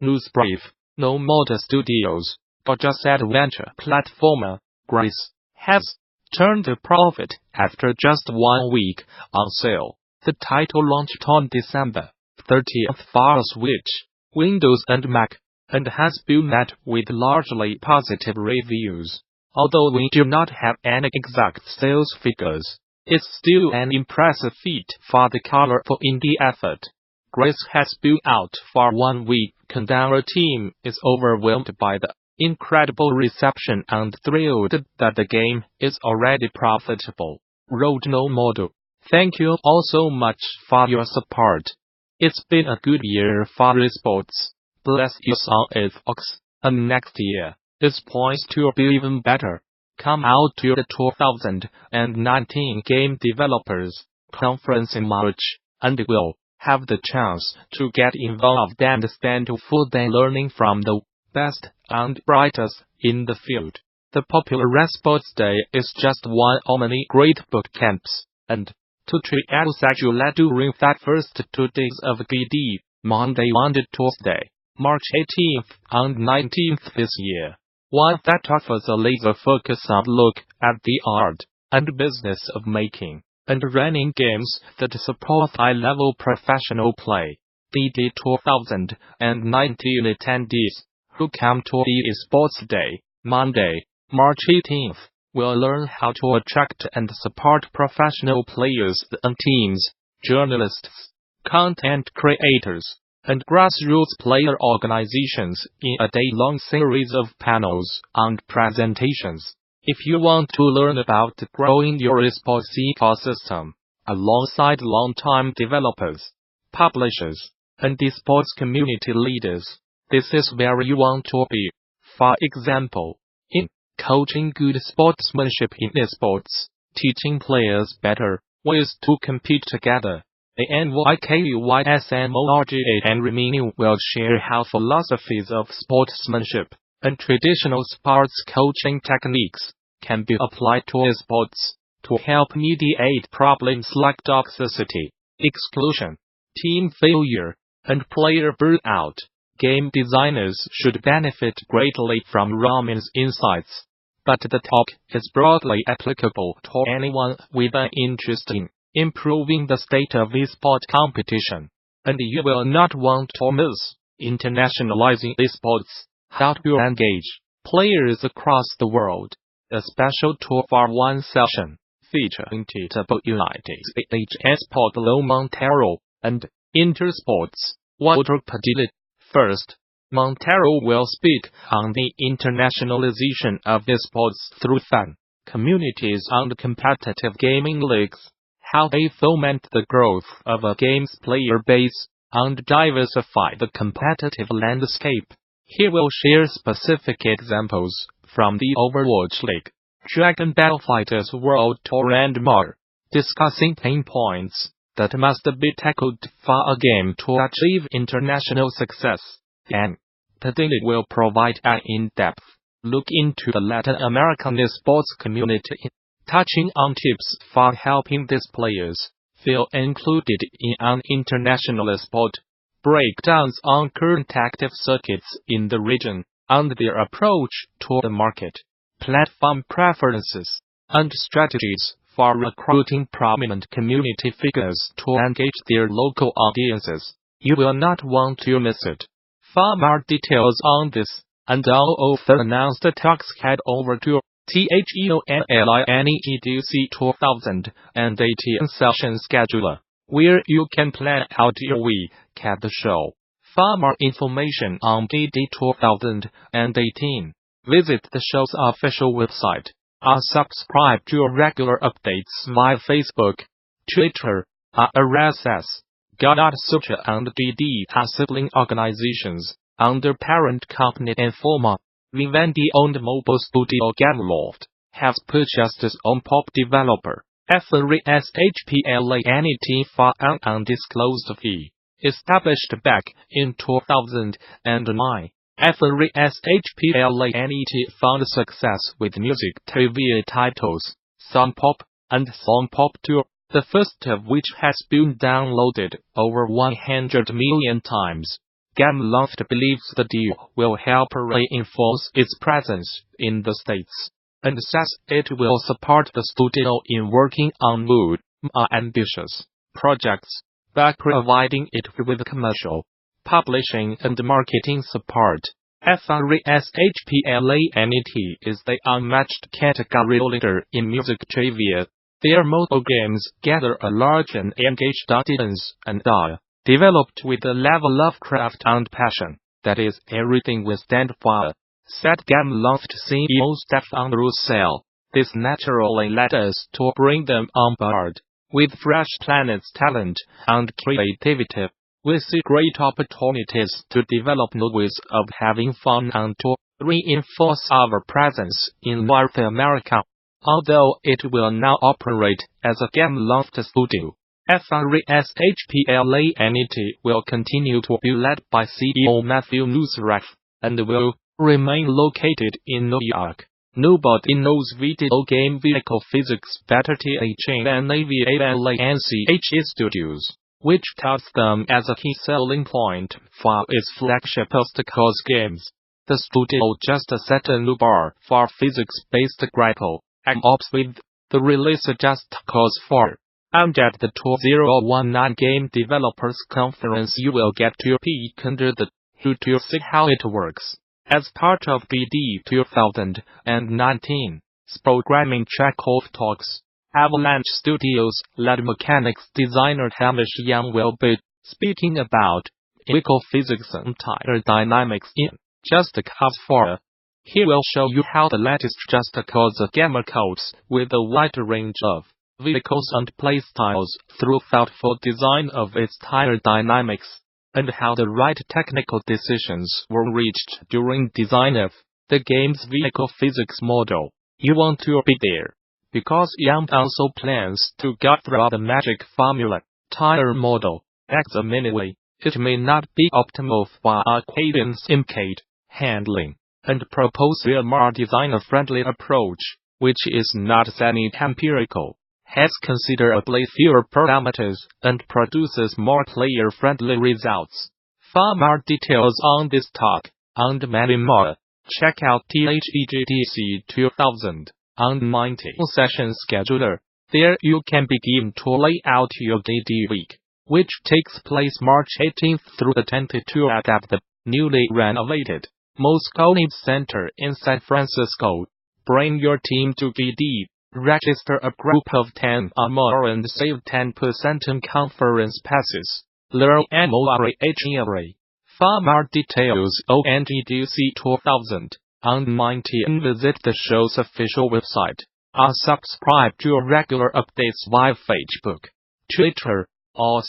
News brief. No Motor Studios, but just adventure platformer, Gris, has turned a profit after just 1 week on sale. The title launched on December 30th for Switch, Windows and Mac, and has been met with largely positive reviews. Although we do not have any exact sales figures, it's still an impressive feat for the colorful indie effort. Gris has been out for 1 week, and our team is overwhelmed by the incredible reception and thrilled that the game is already profitable, wrote No Model. Thank you all so much for your support. It's been a good year for esports. Bless you on it, folks, and next year is poised to be even better. Come out to the 2019 Game Developers Conference in March, and we'll have the chance to get involved and spend a full day learning from the best and brightest in the field. The popular Esports Day is just one of many great boot camps, and to treat as during that first 2 days of GD, Monday and Tuesday, March 18th and 19th this year. One that offers a laser-focused look at the art and business of making and running games that support high-level professional play. The 2019 attendees who come to the Esports Day, Monday, March 18th, will learn how to attract and support professional players and teams, journalists, content creators, and grassroots player organizations in a day-long series of panels and presentations. If you want to learn about growing your esports ecosystem, alongside long-time developers, publishers, and esports community leaders, this is where you want to be. For example, in coaching good sportsmanship in esports, teaching players better ways to compete together, the NYKUYSMORGA Henry Meaning will share how philosophies of sportsmanship and traditional sports coaching techniques can be applied to esports to help mediate problems like toxicity, exclusion, team failure, and player burnout. Game designers should benefit greatly from Ramin's insights, but the talk is broadly applicable to anyone with an interest in improving the state of esports competition, and you will not want to miss Internationalizing Esports, How to Engage Players Across the World, a special 2-for-1 session featuring United States Paulo Montero and Intersports Walter Padilla. First, Montero will speak on the internationalization of esports through fan communities and competitive gaming leagues, how they foment the growth of a game's player base and diversify the competitive landscape. He will share specific examples from the Overwatch League, Dragon Ball FighterZ World Tour and more, discussing pain points that must be tackled for a game to achieve international success. And Padilla will provide an in-depth look into the Latin American esports community, touching on tips for helping these players feel included in an international sport, breakdowns on current active circuits in the region, and their approach to the market, platform preferences, and strategies for recruiting prominent community figures to engage their local audiences. You will not want to miss it. For more details on this and all of the announced talks, head over to THEONLINEDC 2018 Session Scheduler, where you can plan out your week at the show. For more information on DD 2018, visit the show's official website, or subscribe to regular updates via Facebook, Twitter, RSS. Gamasutra and DD are sibling organizations under parent company Informa. Vivendi-owned mobile studio Gameloft has purchased its own pop developer, FRESHPLANET, for an undisclosed fee. Established back in 2009, FRESHPLANET found success with music TV titles, Song Pop and Song Pop 2, the first of which has been downloaded over 100 million times. Gameloft believes the deal will help reinforce its presence in the States, and says it will support the studio in working on more ambitious projects by providing it with commercial, publishing and marketing support. FRESHPLANET is the unmatched category leader in music trivia. Their mobile games gather a large and engaged audience and are developed with a level of craft and passion that is everything we stand for, said Gameloft CEO Stefan Russell. This naturally led us to bring them on board. With Fresh Planet's talent and creativity, we see great opportunities to develop new ways of having fun and to reinforce our presence in North America. Although it will now operate as a Gameloft studio, FRESHPLANET will continue to be led by CEO Matthew Nusreff and will remain located in New York. Nobody knows video game vehicle physics better than AVALANCHE Studios, which touts them as a key selling point for its flagship Obstacles games. The studio just set a new bar for physics-based grapple ops with the release Just Cause 4. And at the 2019 Game Developers Conference you will get to peek under the hood to see how it works. As part of BD 2019's programming track of talks, Avalanche Studios lead mechanics designer Hamish Young will be speaking about vehicle physics and tire dynamics in Just Cause 4. He will show you how the latest Just Cause game copes with a wide range of vehicles and playstyles through thoughtful design of its tire dynamics, and how the right technical decisions were reached during design of the game's vehicle physics model. You want to be there, because Young also plans to go through the magic formula tire model. Examiningly, it may not be optimal for arcade simcade handling, and propose a more designer-friendly approach, which is not semi-empirical, has considerably fewer parameters, and produces more player-friendly results. For more details on this talk, and many more, check out THEGDC 2019 session scheduler. There you can begin to lay out your DD week, which takes place March 18th through the 22nd at the newly renovated Moscone Center in San Francisco. Bring your team to GD, register a group of 10 or more and save 10% on conference passes. Learn more. For more details on GDC 2019 visit the show's official website, or subscribe to regular updates via Facebook, Twitter, or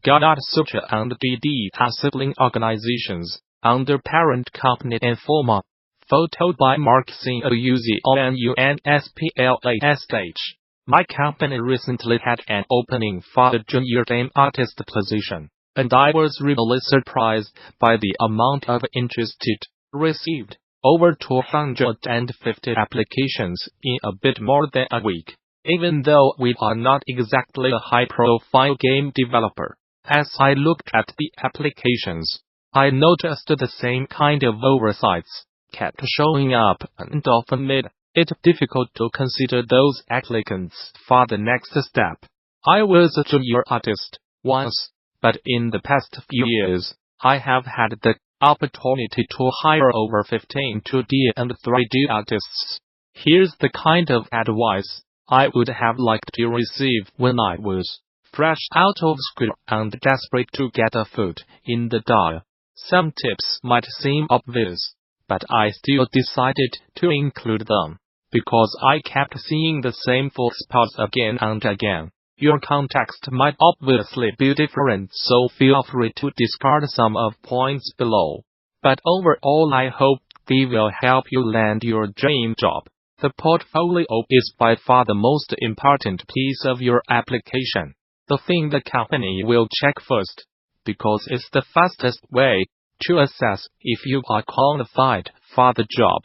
Gamasutra and GD are sibling organizations under parent company Informa. Photo by Mark COUZONUNSPLASH. My company recently had an opening for the junior game artist position, and I was really surprised by the amount of interest it received. Over 250 applications in a bit more than a week. Even though we are not exactly a high-profile game developer, as I looked at the applications, I noticed the same kind of oversights kept showing up and often made it difficult to consider those applicants for the next step. I was a junior artist once, but in the past few years, I have had the opportunity to hire over 15 2D and 3D artists. Here's the kind of advice I would have liked to receive when I was fresh out of school and desperate to get a foot in the door. Some tips might seem obvious, but I still decided to include them, because I kept seeing the same full spots again and again. Your context might obviously be different, so feel free to discard some of points below. But overall I hope they will help you land your dream job. The portfolio is by far the most important piece of your application. The thing the company will check first, because it's the fastest way to assess if you are qualified for the job.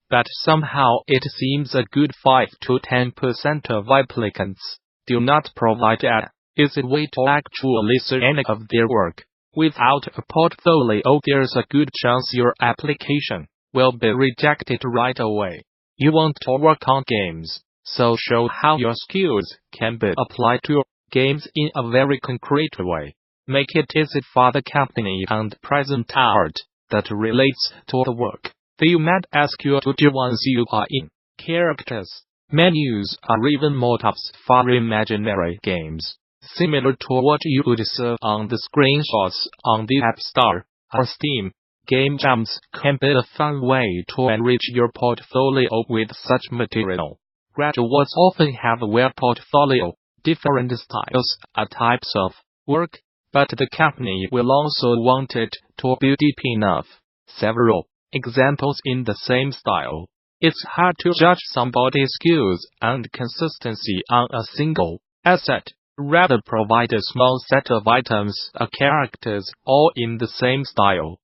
But somehow it seems a good 5 to 10% of applicants do not provide an easy way to actually see any of their work. Without a portfolio, there's a good chance your application will be rejected right away. You want to work on games, so show how your skills can be applied to your games in a very concrete way. Make it easy for the company and present art that relates to the work. They might ask you to do once you are in. Characters, menus, or even mock-ups for imaginary games, similar to what you would see on the screenshots on the App Store or Steam. Game jams can be a fun way to enrich your portfolio with such material. Graduates often have a well portfolio, different styles or types of work, but the company will also want it to be deep enough. Several examples in the same style. It's hard to judge somebody's skills and consistency on a single asset. Rather provide a small set of items or characters all in the same style.